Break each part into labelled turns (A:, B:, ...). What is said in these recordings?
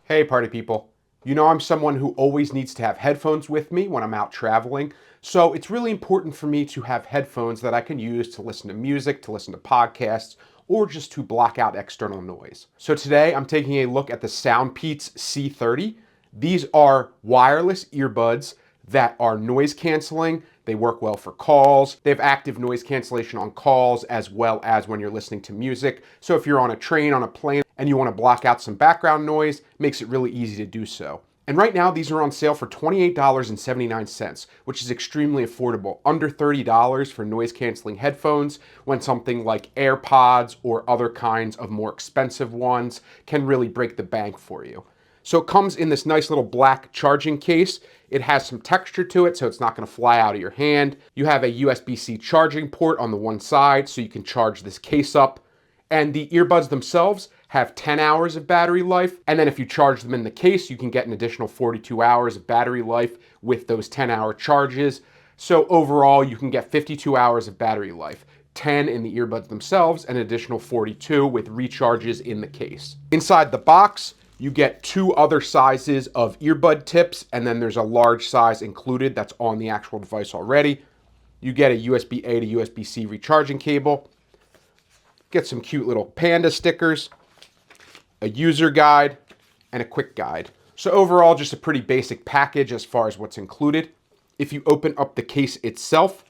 A: Hey party people. You know I'm someone who always needs to have headphones with me when I'm out traveling, so it's really important for me to have headphones that I can use to listen to music, to listen to podcasts, or just to block out external noise. So today I'm taking a look at the Soundpeats C30. These are wireless earbuds that are noise canceling. They work well for calls. They have active noise cancellation on calls as well as when you're listening to music. So if you're on a train, on a plane, and you want to block out some background noise, it makes it really easy to do so. And right now, these are on sale for $28.79, which is extremely affordable, under $30 for noise canceling headphones, when something like AirPods or other kinds of more expensive ones can really break the bank for you. So it comes in this nice little black charging case. It has some texture to it, so it's not going to fly out of your hand. You have a USB-C charging port on the one side, so you can charge this case up. And the earbuds themselves have 10 hours of battery life. And then if you charge them in the case, you can get an additional 42 hours of battery life with those 10-hour charges. So overall, you can get 52 hours of battery life. 10 in the earbuds themselves, and an additional 42 with recharges in the case. Inside the box, you get two other sizes of earbud tips, and then there's a large size included that's on the actual device already. You get a USB-A to USB-C recharging cable. Get some cute little panda stickers, a user guide, and a quick guide. So overall, just a pretty basic package as far as what's included. If you open up the case itself,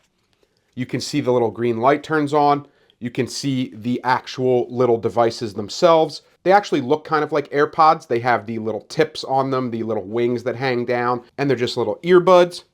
A: you can see the little green light turns on. You can see the actual little devices themselves. They actually look kind of like AirPods. They have the little tips on them, the little wings that hang down, and they're just little earbuds.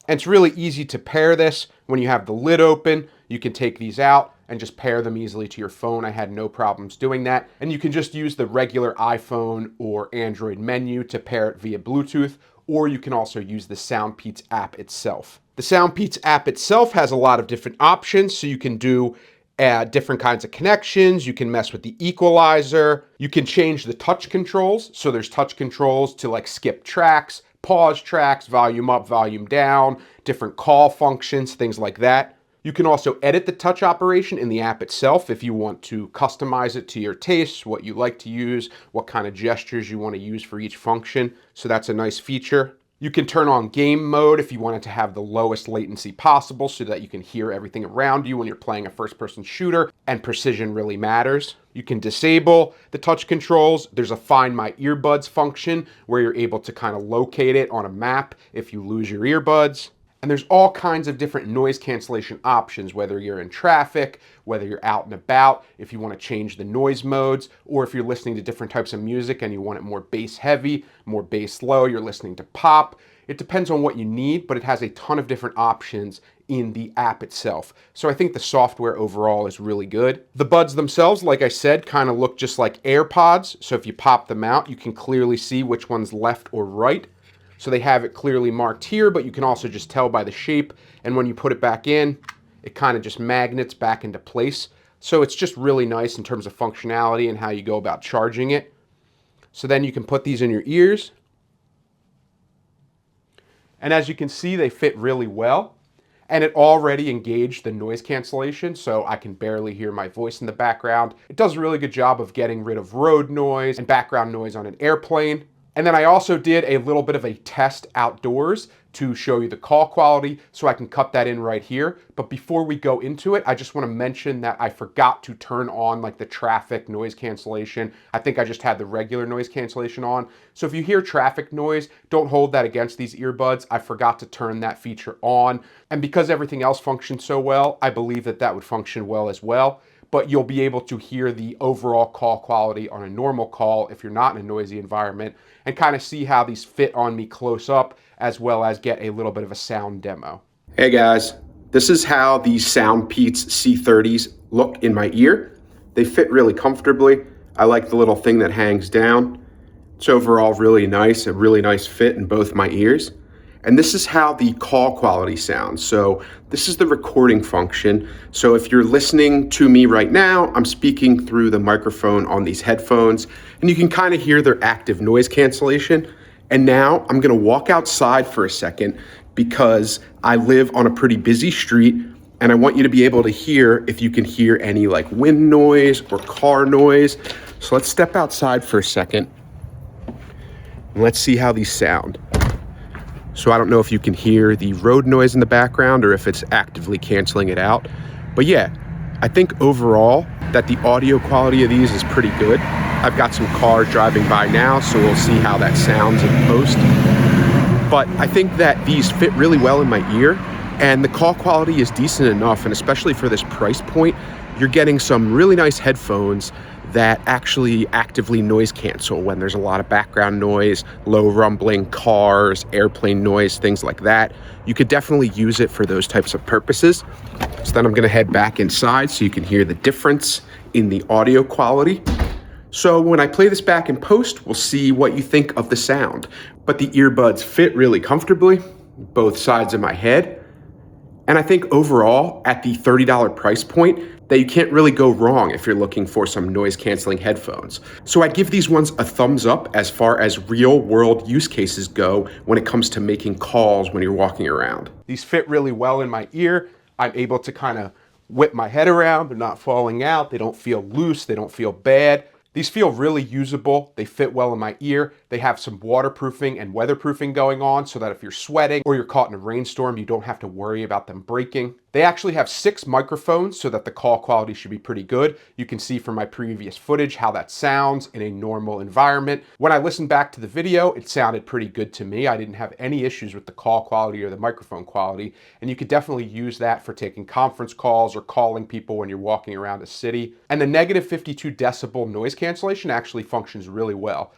A: And it's really easy to pair this. When you have the lid open, you can take these out and just pair them easily to your phone. I had no problems doing that. And you can just use the regular iPhone or Android menu to pair it via Bluetooth, or you can also use the Soundpeats app itself. The Soundpeats app itself has a lot of different options, so you can do different kinds of connections. You can mess with the equalizer. You can change the touch controls. So there's touch controls to like skip tracks, pause tracks, volume up, volume down, different call functions, things like that. You can also edit the touch operation in the app itself if you want to customize it to your tastes, what you like to use, what kind of gestures you want to use for each function. So that's a nice feature. You can turn on game mode if you want it to have the lowest latency possible so that you can hear everything around you when you're playing a first-person shooter, and precision really matters. You can disable the touch controls. There's a Find My Earbuds function where you're able to kind of locate it on a map if you lose your earbuds. And there's all kinds of different noise cancellation options, whether you're in traffic, whether you're out and about, if you want to change the noise modes, or if you're listening to different types of music and you want it more bass heavy, more bass low, you're listening to pop. It depends on what you need, but it has a ton of different options in the app itself. So I think the software overall is really good. The buds themselves, like I said, kind of look just like AirPods. So if you pop them out, you can clearly see which one's left or right. So they have it clearly marked here, but you can also just tell by the shape. And when you put it back in, it kind of just magnets back into place. So it's just really nice in terms of functionality and how you go about charging it. So then you can put these in your ears. And as you can see, they fit really well. And it already engaged the noise cancellation, so I can barely hear my voice in the background. It does a really good job of getting rid of road noise and background noise on an airplane. And then I also did a little bit of a test outdoors to show you the call quality, so I can cut that in right here. But before we go into it, I just want to mention that I forgot to turn on like the traffic noise cancellation. I think I just had the regular noise cancellation on. So if you hear traffic noise, don't hold that against these earbuds. I forgot to turn that feature on. And because everything else functions so well, I believe that that would function well as well. But you'll be able to hear the overall call quality on a normal call if you're not in a noisy environment, and kind of see how these fit on me close up, as well as get a little bit of a sound demo. Hey guys, this is how these Soundpeats C30s look in my ear. They fit really comfortably. I like the little thing that hangs down. It's overall really nice, a really nice fit in both my ears. And this is how the call quality sounds. So this is the recording function. So if you're listening to me right now, I'm speaking through the microphone on these headphones, and you can kind of hear their active noise cancellation. And now I'm gonna walk outside for a second because I live on a pretty busy street, and I want you to be able to hear if you can hear any like wind noise or car noise. So let's step outside for a second. And let's see how these sound. So I don't know if you can hear the road noise in the background or if it's actively canceling it out. But yeah, I think overall that the audio quality of these is pretty good. I've got some cars driving by now, so we'll see how that sounds in post. But I think that these fit really well in my ear, and the call quality is decent enough, and especially for this price point, you're getting some really nice headphones that actually actively noise cancel when there's a lot of background noise, low rumbling, cars, airplane noise, things like that. You could definitely use it for those types of purposes. So then I'm gonna head back inside so you can hear the difference in the audio quality. So when I play this back in post, we'll see what you think of the sound. But the earbuds fit really comfortably, both sides of my head. And I think overall, at the $30 price point, that you can't really go wrong if you're looking for some noise canceling headphones. So I give these ones a thumbs up as far as real world use cases go when it comes to making calls when you're walking around. These fit really well in my ear. I'm able to kind of whip my head around. They're not falling out. They don't feel loose. They don't feel bad. These feel really usable. They fit well in my ear. They have some waterproofing and weatherproofing going on so that if you're sweating or you're caught in a rainstorm, you don't have to worry about them breaking. They actually have 6 microphones so that the call quality should be pretty good. You can see from my previous footage how that sounds in a normal environment. When I listened back to the video, it sounded pretty good to me. I didn't have any issues with the call quality or the microphone quality, and you could definitely use that for taking conference calls or calling people when you're walking around a city. And the negative 52 decibel noise cancellation actually functions really well.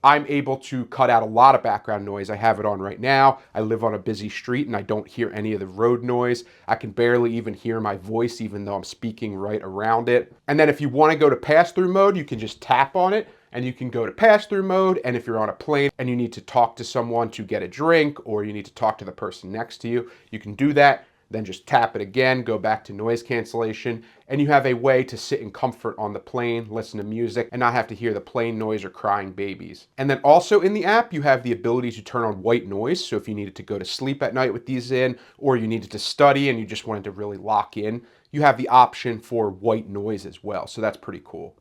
A: I'm able to cut out a lot of background noise. I have it on right now. I live on a busy street and I don't hear any of the road noise. I can barely even hear my voice even though I'm speaking right around it. And then if you want to go to pass-through mode, you can just tap on it and you can go to pass-through mode. And if you're on a plane and you need to talk to someone to get a drink or you need to talk to the person next to you, you can do that. Then just tap it again, go back to noise cancellation, and you have a way to sit in comfort on the plane, listen to music, and not have to hear the plane noise or crying babies. And then also in the app, you have the ability to turn on white noise. So if you needed to go to sleep at night with these in, or you needed to study and you just wanted to really lock in, you have the option for white noise as well. So that's pretty cool.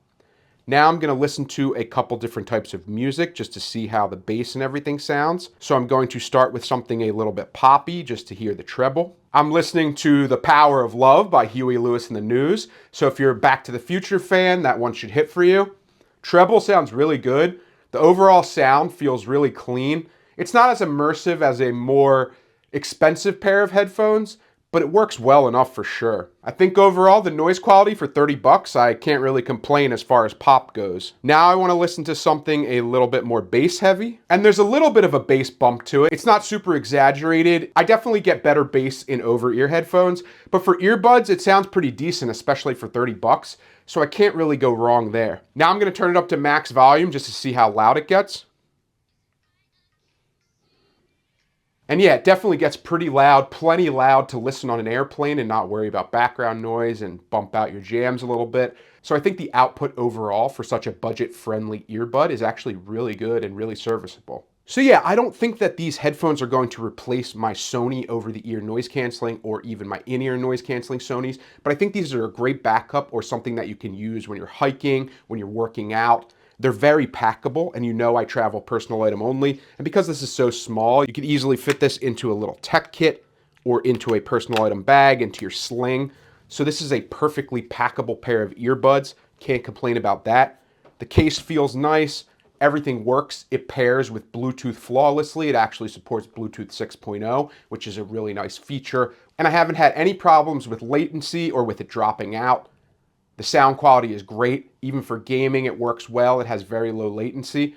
A: Now I'm going to listen to a couple different types of music just to see how the bass and everything sounds. So I'm going to start with something a little bit poppy just to hear the treble. I'm listening to The Power of Love by Huey Lewis and the News. So if you're a Back to the Future fan, that one should hit for you. Treble sounds really good. The overall sound feels really clean. It's not as immersive as a more expensive pair of headphones, but it works well enough for sure. I think overall the noise quality for 30 bucks, I can't really complain as far as pop goes. Now I want to listen to something a little bit more bass heavy, and there's a little bit of a bass bump to it. It's not super exaggerated. I definitely get better bass in over-ear headphones, but for earbuds, it sounds pretty decent, especially for 30 bucks, so I can't really go wrong there. Now I'm going to turn it up to max volume just to see how loud it gets. And yeah, it definitely gets pretty loud, plenty loud to listen on an airplane and not worry about background noise and bump out your jams a little bit. So I think the output overall for such a budget-friendly earbud is actually really good and really serviceable. So yeah, I don't think that these headphones are going to replace my Sony over-the-ear noise canceling or even my in-ear noise canceling Sonys, but I think these are a great backup or something that you can use when you're hiking, when you're working out. They're very packable, and you know I travel personal item only. And because this is so small, you can easily fit this into a little tech kit or into a personal item bag, into your sling. So this is a perfectly packable pair of earbuds. Can't complain about that. The case feels nice. Everything works. It pairs with Bluetooth flawlessly. It actually supports Bluetooth 6.0, which is a really nice feature. And I haven't had any problems with latency or with it dropping out. The sound quality is great. Even for gaming, it works well. It has very low latency.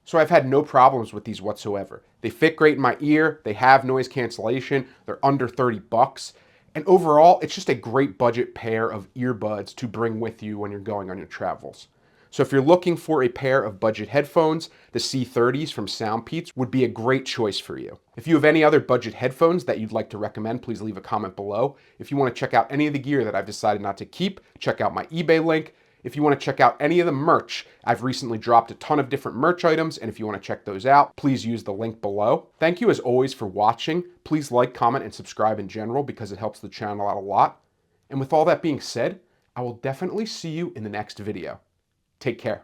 A: So I've had no problems with these whatsoever. They fit great in my ear. They have noise cancellation. They're under 30 bucks. And overall, it's just a great budget pair of earbuds to bring with you when you're going on your travels. So if you're looking for a pair of budget headphones, the C30s from Soundpeats would be a great choice for you. If you have any other budget headphones that you'd like to recommend, please leave a comment below. If you want to check out any of the gear that I've decided not to keep, check out my eBay link. If you want to check out any of the merch, I've recently dropped a ton of different merch items, and if you want to check those out, please use the link below. Thank you as always for watching. Please like, comment, and subscribe in general because it helps the channel out a lot. And with all that being said, I will definitely see you in the next video. Take care.